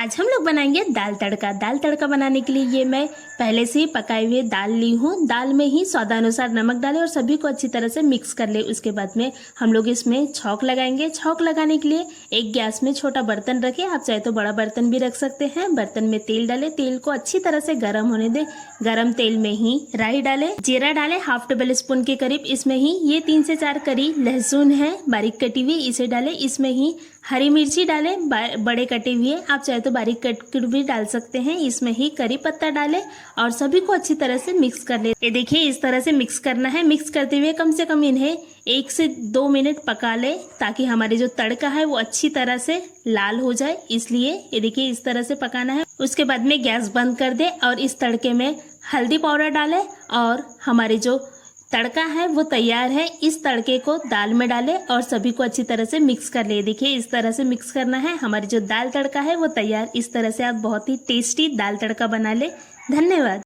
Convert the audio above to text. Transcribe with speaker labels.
Speaker 1: आज हम लोग बनाएंगे दाल तड़का। दाल तड़का बनाने के लिए ये मैं पहले से ही पकाए हुए दाल ली हूँ। दाल में ही स्वादानुसार नमक डालें और सभी को अच्छी तरह से मिक्स कर ले। उसके बाद में हम लोग इसमें छौंक लगाएंगे। छौंक लगाने के लिए एक गैस में छोटा बर्तन रखें, आप चाहे तो बड़ा बर्तन भी रख सकते हैं। बर्तन में तेल डालें, तेल को अच्छी तरह से गर्म होने दें। गर्म तेल में ही राई डालें, जीरा डालें हाफ टेबल स्पून के करीब। इसमें ही ये 3 से 4 करी लहसुन है बारीक कटी हुई, इसे डालें। इसमें ही हरी मिर्ची डालें बड़े कटे हुए, आप चाहे तो बारीक कट भी डाल सकते हैं। इसमें ही करी पत्ता डालें और सभी को अच्छी तरह से मिक्स कर ले। ये देखिए इस तरह से मिक्स करना है। मिक्स करते हुए कम से कम इन्हें 1 से 2 मिनट पका ले ताकि हमारे जो तड़का है वो अच्छी तरह से लाल हो जाए, इसलिए ये देखिए इस तरह से पकाना है। उसके बाद में गैस बंद कर दे और इस तड़के में हल्दी पाउडर डालें और हमारे जो तड़का है वो तैयार है। इस तड़के को दाल में डालें और सभी को अच्छी तरह से मिक्स कर ले। देखिए इस तरह से मिक्स करना है। हमारी जो दाल तड़का है वो तैयार। इस तरह से आप बहुत ही टेस्टी दाल तड़का बना ले। धन्यवाद।